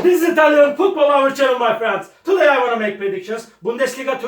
This is Italian Football Hour channel, my friends. Today I want to make predictions. Bundesliga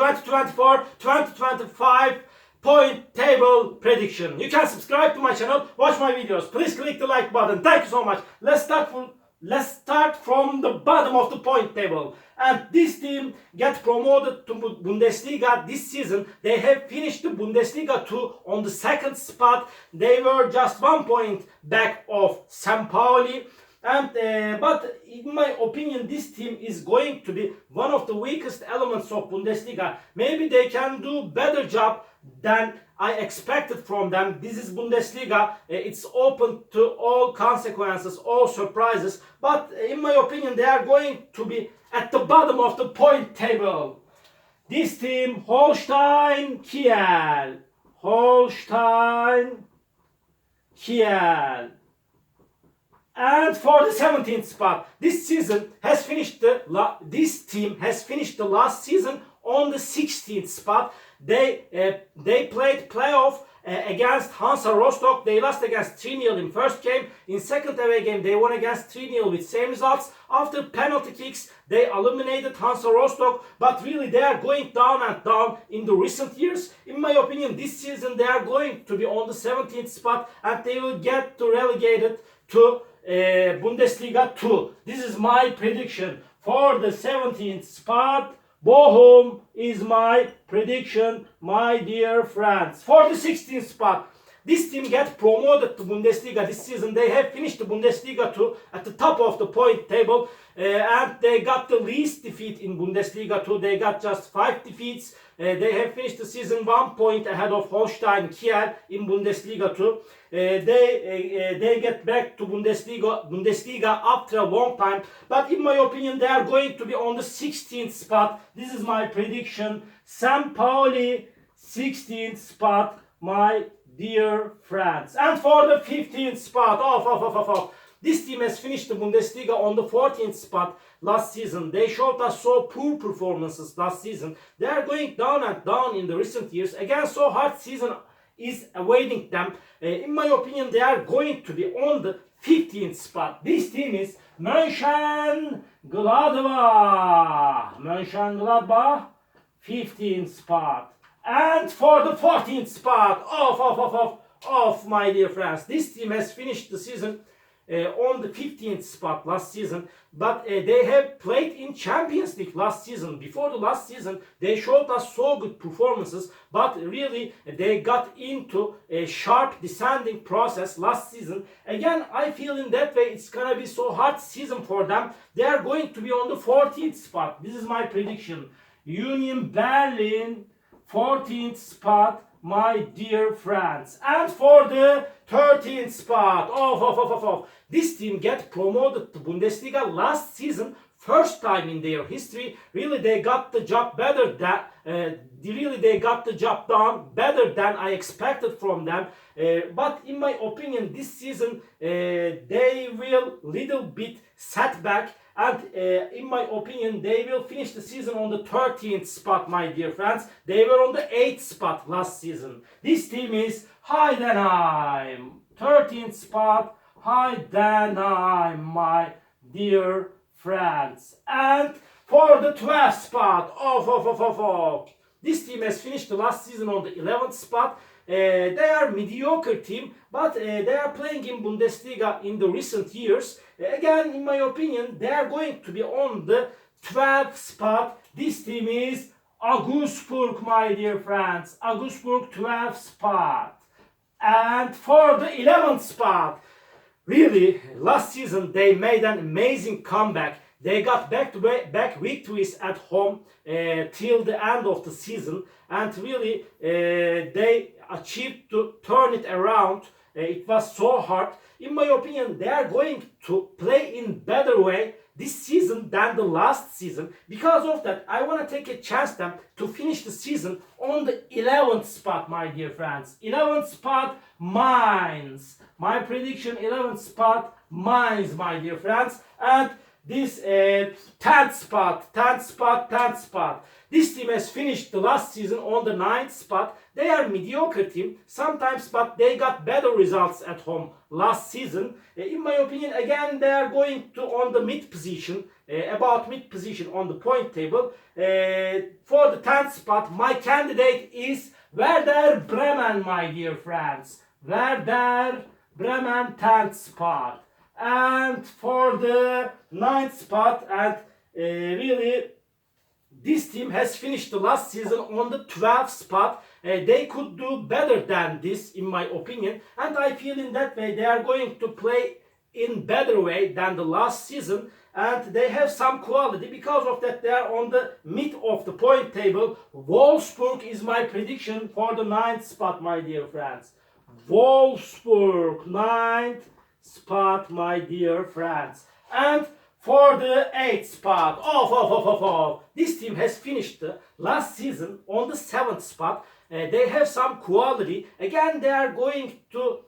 2024-2025 point table prediction. You can subscribe to my channel, watch my videos. Please click the like button. Thank you so much. Let's start from the bottom of the point table. And this team get promoted to Bundesliga this season. They have finished the Bundesliga 2 on the second spot. They were just 1 point back of St. Pauli. And but in my opinion, this team is going to be one of the weakest elements of Bundesliga. Maybe they can do better job than I expected from them. This is Bundesliga. It's open to all consequences, all surprises. But in my opinion, they are going to be at the bottom of the point table. This team, Holstein Kiel. Holstein Kiel. And for the 17th spot, this team has finished the last season on the 16th spot. They played playoff against Hansa Rostock. They lost against 3-0 in first game. In second away game, they won against 3-0 with same results. After penalty kicks, they eliminated Hansa Rostock. But really, they are going down and down in the recent years. In my opinion, this season they are going to be on the 17th spot and they will get relegated to Bundesliga 2. This is my prediction for the 17th spot. Bochum is my prediction, my dear friends. For the 16th spot, this team get promoted to Bundesliga this season. They have finished the Bundesliga 2 at the top of the point table. And they got the least defeat in Bundesliga 2. They got just 5 defeats. They have finished the season 1 point ahead of Holstein Kiel in Bundesliga 2. They get back to Bundesliga after a long time. But in my opinion, they are going to be on the 16th spot. This is my prediction. St. Pauli, 16th spot, my dear friends. And for the 15th spot, this team has finished the Bundesliga on the 14th spot last season. They showed us so poor performances last season. They are going down and down in the recent years. Again, so hard season is awaiting them. In my opinion, they are going to be on the 15th spot. This team is Mönchengladbach, 15th spot. And for the 14th spot, my dear friends, this team has finished the season on the 15th spot last season, but they have played in Champions League last season. Before the last season, they showed us so good performances, but really they got into a sharp descending process last season. Again, I feel in that way it's gonna be so hard season for them. They are going to be on the 14th spot. This is my prediction. Union Berlin, 14th spot, my dear friends. And for the 13th spot, this team get promoted to Bundesliga last season, first time in their history. Really, they got the job better than done better than I expected from them. But in my opinion, this season they will little bit setback. And in my opinion, they will finish the season on the 13th spot, my dear friends. They were on the 8th spot last season. This team is Heidenheim, 13th spot, Heidenheim, my dear friends. And for the 12th spot, this team has finished the last season on the 11th spot. They are mediocre team, but they are playing in Bundesliga in the recent years. Again, in my opinion, they are going to be on the 12th spot. This team is Augsburg, my dear friends. Augsburg, 12th spot. And for the 11th spot, really, last season they made an amazing comeback. They got back-to-back victories at home till the end of the season. And really, they achieved to turn it around. It was so hard. In my opinion, they are going to play in better way this season than the last season. Because of that, I want to take a chance them to finish the season on the 11th spot, my dear friends. 11th spot, Mainz. My prediction, 11th spot, Mainz, my dear friends. And this 10th spot. This team has finished the last season on the 9th spot. They are mediocre team sometimes, but they got better results at home last season. In my opinion, again, they are going to on the mid position, about mid position on the point table. For the 10th spot, my candidate is Werder Bremen, my dear friends. Werder Bremen 10th spot. And for the 9th spot, and really this team has finished the last season on the 12th spot. They could do better than this, in my opinion, and I feel in that way they are going to play in better way than the last season, and they have some quality. Because of that, they are on the mid of the point table. Wolfsburg is my prediction for the 9th spot, my dear friends. Wolfsburg 9th spot, my dear friends. And for the 8th spot, this team has finished the last season on the 7th spot. They have some quality. Again, they are going to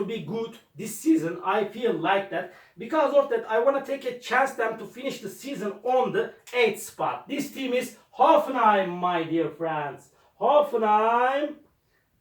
be good this season. I feel like that. Because of that, I want to take a chance them to finish the season on the 8th spot. This team is Hoffenheim, my dear friends. Hoffenheim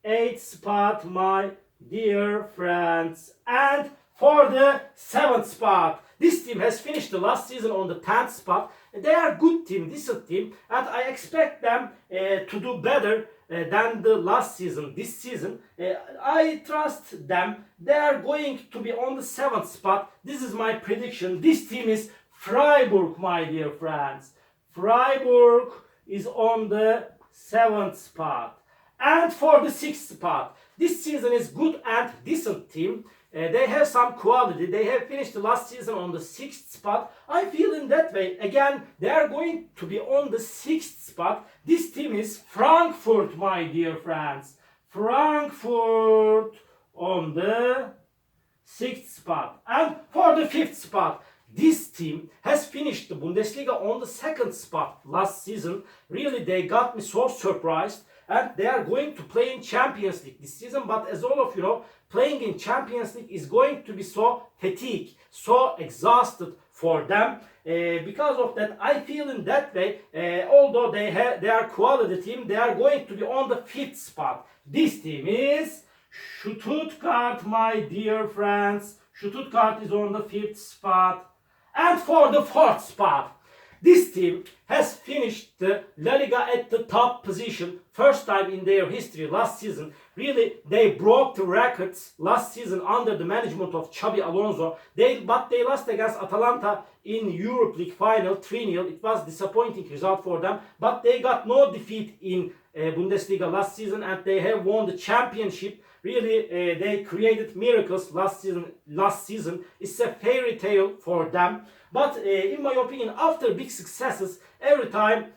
8th spot, my dear friends. And for the 7th spot, this team has finished the last season on the 10th spot. They are good team, decent team, and I expect them to do better than the last season, this season. I trust them. They are going to be on the 7th spot. This is my prediction. This team is Freiburg, my dear friends. Freiburg is on the 7th spot. And for the 6th spot, this season is good and decent team. They have some quality. They have finished the last season on the 6th spot. I feel in that way. Again, they are going to be on the 6th spot. This team is Frankfurt, my dear friends. Frankfurt on the 6th spot. And for the 5th spot, this team has finished the Bundesliga on the 2nd spot last season. Really, they got me so surprised. And they are going to play in Champions League this season. But as all of you know, playing in Champions League is going to be so fatigued, so exhausted for them. Because of that, I feel in that way, although they are quality team, they are going to be on the 5th spot. This team is Stuttgart, my dear friends. Stuttgart is on the 5th spot. And for the 4th spot, this team has finished the La Liga at the top position, first time in their history last season. Really, they broke the records last season under the management of Xabi Alonso. But they lost against Atalanta in Europa League final 3-0. It was disappointing result for them, but they got no defeat in Bundesliga last season, and they have won the championship. Really, they created miracles last season. It's a fairy tale for them. But in my opinion, after big successes, every time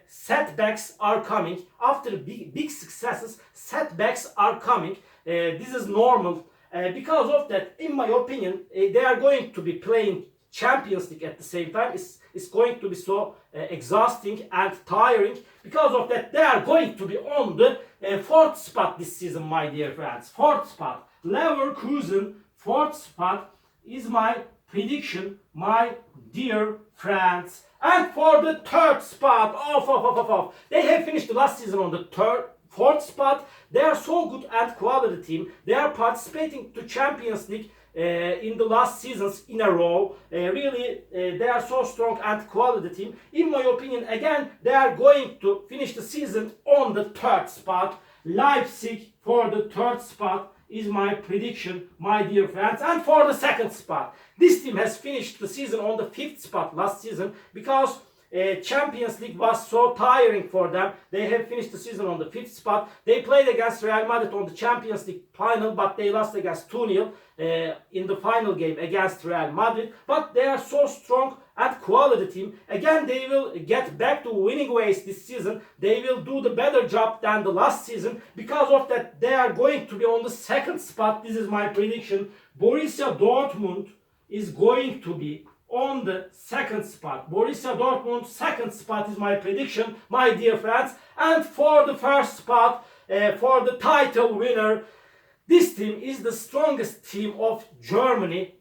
setbacks are coming. After big successes, setbacks are coming. This is normal. Because of that, in my opinion, they are going to be playing Champions League at the same time. It's going to be so exhausting and tiring. Because of that, they are going to be on the 4th spot this season, my dear friends. 4th spot. Leverkusen, 4th spot is my prediction, my dear friends. And for the 3rd spot, they have finished the last season on the 4th spot. They are so good and quality team. They are participating to Champions League in the last seasons in a row. Really, they are so strong and quality team. In my opinion, again, they are going to finish the season on the 3rd spot. Leipzig for the 3rd spot is my prediction, my dear friends. And for the 2nd spot, this team has finished the season on the 5th spot last season because Champions League was so tiring for them. They have finished the season on the 5th spot. They played against Real Madrid on the Champions League final, but they lost against 2-0 in the final game against Real Madrid. But they are so strong and quality team. Again, they will get back to winning ways this season. They will do the better job than the last season. Because of that, they are going to be on the 2nd spot. This is my prediction. Borussia Dortmund is going to be on the 2nd spot. Borussia Dortmund 2nd spot is my prediction, my dear friends. And for the 1st spot, for the title winner, This team is the strongest team of Germany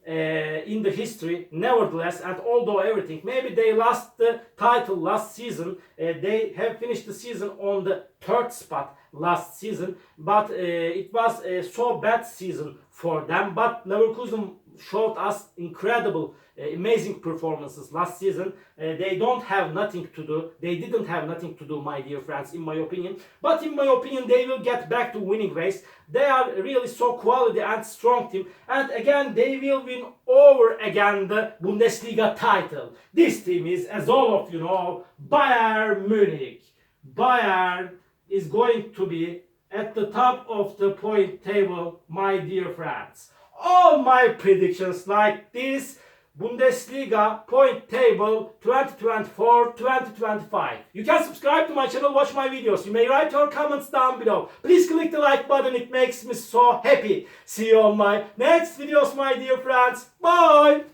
in the history, nevertheless, and although everything, maybe they lost the title last season, they have finished the season on the third spot last season, but it was a so bad season for them. But Leverkusen showed us incredible, amazing performances last season. They don't have nothing to do. They didn't have nothing to do, my dear friends, in my opinion. But in my opinion, they will get back to winning ways. They are really so quality and strong team. And again, they will win over again the Bundesliga title. This team is, as all of you know, Bayern Munich. Bayern is going to be at the top of the point table, my dear friends. All my predictions like this Bundesliga point table 2024-2025. You can subscribe to my channel, watch my videos. You may write your comments down below. Please click the like button, it makes me so happy. See you on my next videos, my dear friends. Bye!